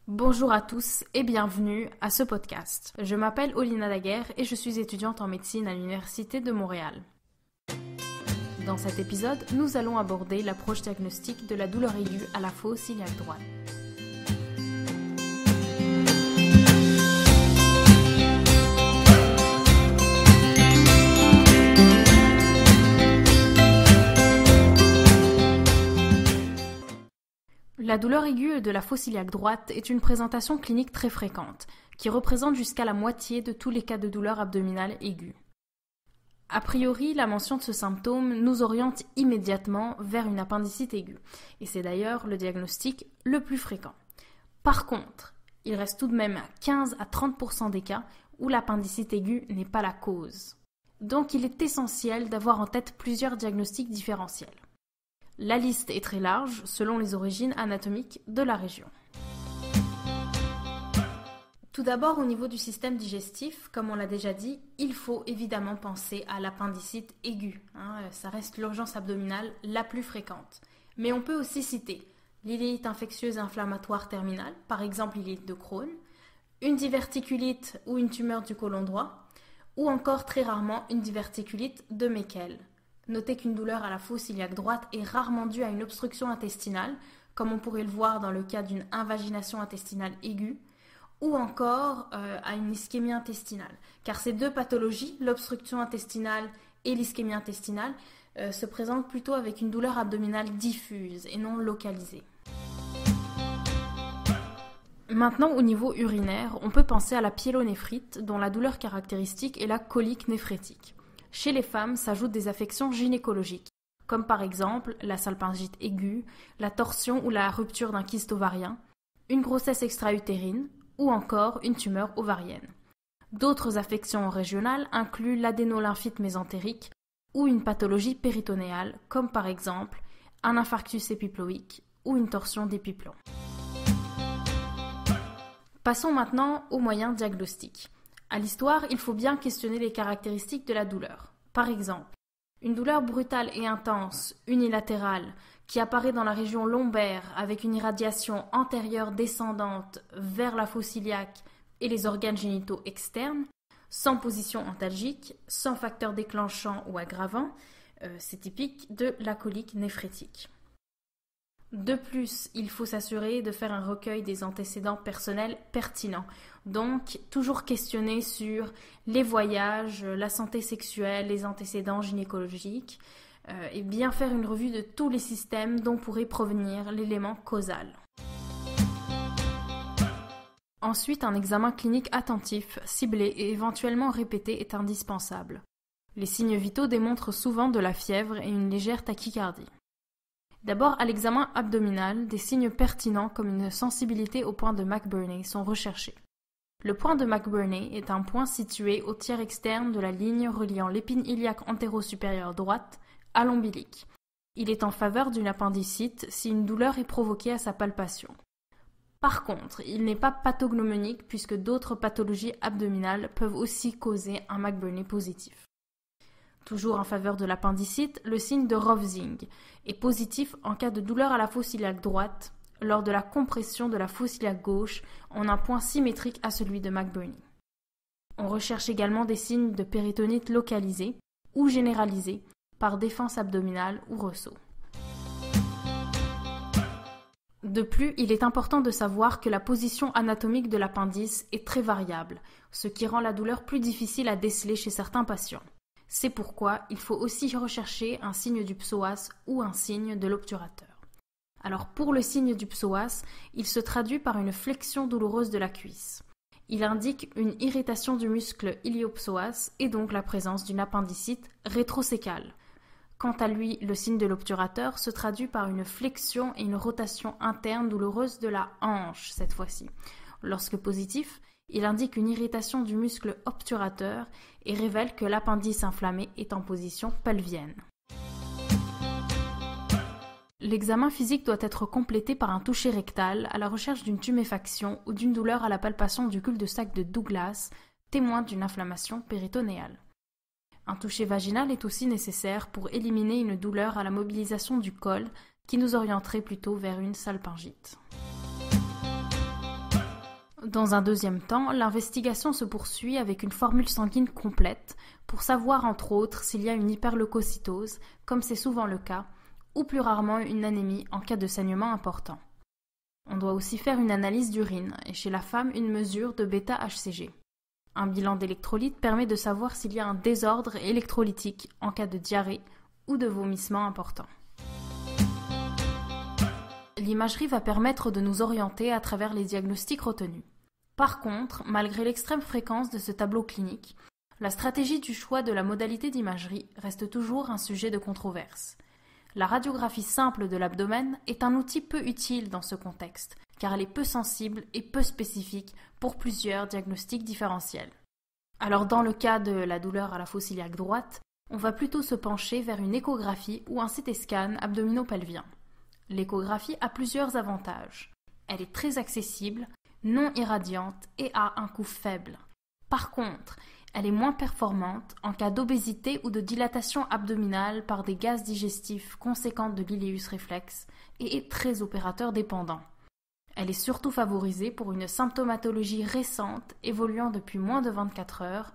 Bonjour à tous et bienvenue à ce podcast. Je m'appelle Olina Daguerre et je suis étudiante en médecine à l'Université de Montréal. Dans cet épisode, nous allons aborder l'approche diagnostique de la douleur aiguë à la fosse iliaque droite. La douleur aiguë de la fosse iliaque droite est une présentation clinique très fréquente, qui représente jusqu'à la moitié de tous les cas de douleur abdominale aiguë. A priori, la mention de ce symptôme nous oriente immédiatement vers une appendicite aiguë, et c'est d'ailleurs le diagnostic le plus fréquent. Par contre, il reste tout de même 15 à 30% des cas où l'appendicite aiguë n'est pas la cause. Donc il est essentiel d'avoir en tête plusieurs diagnostics différentiels. La liste est très large selon les origines anatomiques de la région. Tout d'abord, au niveau du système digestif, comme on l'a déjà dit, il faut évidemment penser à l'appendicite aiguë. Ça reste l'urgence abdominale la plus fréquente. Mais on peut aussi citer l'iléite infectieuse inflammatoire terminale, par exemple l'iléite de Crohn, une diverticulite ou une tumeur du côlon droit, ou encore très rarement une diverticulite de Meckel. Notez qu'une douleur à la fosse iliaque droite est rarement due à une obstruction intestinale, comme on pourrait le voir dans le cas d'une invagination intestinale aiguë, ou encore à une ischémie intestinale. Car ces deux pathologies, l'obstruction intestinale et l'ischémie intestinale, se présentent plutôt avec une douleur abdominale diffuse et non localisée. Maintenant, au niveau urinaire, on peut penser à la pyélonéphrite, dont la douleur caractéristique est la colique néphrétique. Chez les femmes s'ajoutent des affections gynécologiques, comme par exemple la salpingite aiguë, la torsion ou la rupture d'un kyste ovarien, une grossesse extra-utérine ou encore une tumeur ovarienne. D'autres affections régionales incluent l'adénolymphite mésentérique ou une pathologie péritonéale, comme par exemple un infarctus épiploïque ou une torsion d'épiplomb. Passons maintenant aux moyens diagnostiques. À l'histoire, il faut bien questionner les caractéristiques de la douleur. Par exemple, une douleur brutale et intense, unilatérale, qui apparaît dans la région lombaire avec une irradiation antérieure descendante vers la fosse iliaque et les organes génitaux externes, sans position antalgique, sans facteur déclenchant ou aggravant, c'est typique de la colique néphrétique. De plus, il faut s'assurer de faire un recueil des antécédents personnels pertinents. Donc, toujours questionner sur les voyages, la santé sexuelle, les antécédents gynécologiques, et bien faire une revue de tous les systèmes dont pourrait provenir l'élément causal. Ensuite, un examen clinique attentif, ciblé et éventuellement répété est indispensable. Les signes vitaux démontrent souvent de la fièvre et une légère tachycardie. D'abord, à l'examen abdominal, des signes pertinents comme une sensibilité au point de McBurney sont recherchés. Le point de McBurney est un point situé au tiers externe de la ligne reliant l'épine iliaque antéro-supérieure droite à l'ombilic. Il est en faveur d'une appendicite si une douleur est provoquée à sa palpation. Par contre, il n'est pas pathognomonique puisque d'autres pathologies abdominales peuvent aussi causer un McBurney positif. Toujours en faveur de l'appendicite, le signe de Rovsing est positif en cas de douleur à la fosse iliaque droite lors de la compression de la fosse iliaque gauche en un point symétrique à celui de McBurney. On recherche également des signes de péritonite localisée ou généralisée par défense abdominale ou ressaut. De plus, il est important de savoir que la position anatomique de l'appendice est très variable, ce qui rend la douleur plus difficile à déceler chez certains patients. C'est pourquoi il faut aussi rechercher un signe du psoas ou un signe de l'obturateur. Alors pour le signe du psoas, il se traduit par une flexion douloureuse de la cuisse. Il indique une irritation du muscle iliopsoas et donc la présence d'une appendicite rétrocécale. Quant à lui, le signe de l'obturateur se traduit par une flexion et une rotation interne douloureuse de la hanche cette fois-ci. Lorsque positif, il indique une irritation du muscle obturateur et révèle que l'appendice inflammé est en position pelvienne. L'examen physique doit être complété par un toucher rectal à la recherche d'une tuméfaction ou d'une douleur à la palpation du cul-de-sac de Douglas, témoin d'une inflammation péritonéale. Un toucher vaginal est aussi nécessaire pour éliminer une douleur à la mobilisation du col, qui nous orienterait plutôt vers une salpingite. Dans un deuxième temps, l'investigation se poursuit avec une formule sanguine complète pour savoir entre autres s'il y a une hyperleucocytose, comme c'est souvent le cas, ou plus rarement une anémie en cas de saignement important. On doit aussi faire une analyse d'urine et chez la femme une mesure de β-HCG. Un bilan d'électrolytes permet de savoir s'il y a un désordre électrolytique en cas de diarrhée ou de vomissement important. L'imagerie va permettre de nous orienter à travers les diagnostics retenus. Par contre, malgré l'extrême fréquence de ce tableau clinique, la stratégie du choix de la modalité d'imagerie reste toujours un sujet de controverse. La radiographie simple de l'abdomen est un outil peu utile dans ce contexte, car elle est peu sensible et peu spécifique pour plusieurs diagnostics différentiels. Alors dans le cas de la douleur à la fosse iliaque droite, on va plutôt se pencher vers une échographie ou un CT scan abdominopelvien. L'échographie a plusieurs avantages. Elle est très accessible, non irradiante et a un coût faible. Par contre, elle est moins performante en cas d'obésité ou de dilatation abdominale par des gaz digestifs conséquentes de l'ileus réflexe et est très opérateur dépendant. Elle est surtout favorisée pour une symptomatologie récente évoluant depuis moins de 24 heures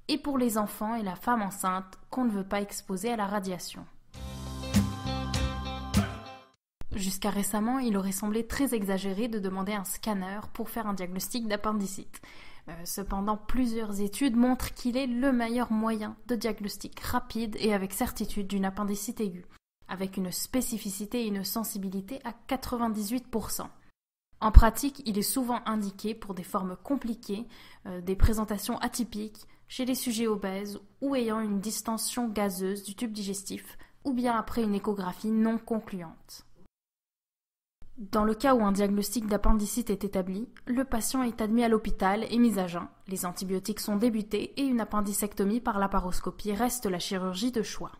et pour les enfants et la femme enceinte qu'on ne veut pas exposer à la radiation. Jusqu'à récemment, il aurait semblé très exagéré de demander un scanner pour faire un diagnostic d'appendicite. Cependant, plusieurs études montrent qu'il est le meilleur moyen de diagnostic rapide et avec certitude d'une appendicite aiguë, avec une spécificité et une sensibilité à 98%. En pratique, il est souvent indiqué pour des formes compliquées, des présentations atypiques, chez les sujets obèses ou ayant une distension gazeuse du tube digestif, ou bien après une échographie non concluante. Dans le cas où un diagnostic d'appendicite est établi, le patient est admis à l'hôpital et mis à jeun. Les antibiotiques sont débutés et une appendicectomie par laparoscopie reste la chirurgie de choix.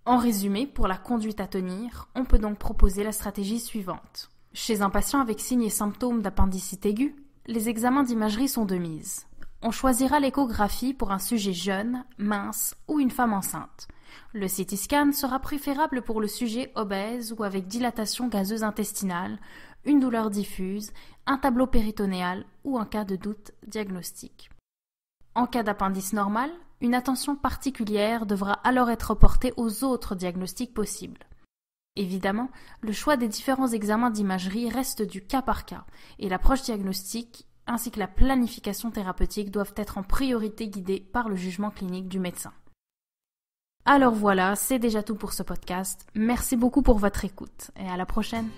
En résumé, pour la conduite à tenir, on peut donc proposer la stratégie suivante. Chez un patient avec signes et symptômes d'appendicite aiguë, les examens d'imagerie sont de mise. On choisira l'échographie pour un sujet jeune, mince ou une femme enceinte. Le CT scan sera préférable pour le sujet obèse ou avec dilatation gazeuse intestinale, une douleur diffuse, un tableau péritonéal ou en cas de doute diagnostique. En cas d'appendice normal, une attention particulière devra alors être portée aux autres diagnostics possibles. Évidemment, le choix des différents examens d'imagerie reste du cas par cas et l'approche diagnostique ainsi que la planification thérapeutique doivent être en priorité guidées par le jugement clinique du médecin. Alors voilà, c'est déjà tout pour ce podcast. Merci beaucoup pour votre écoute et à la prochaine.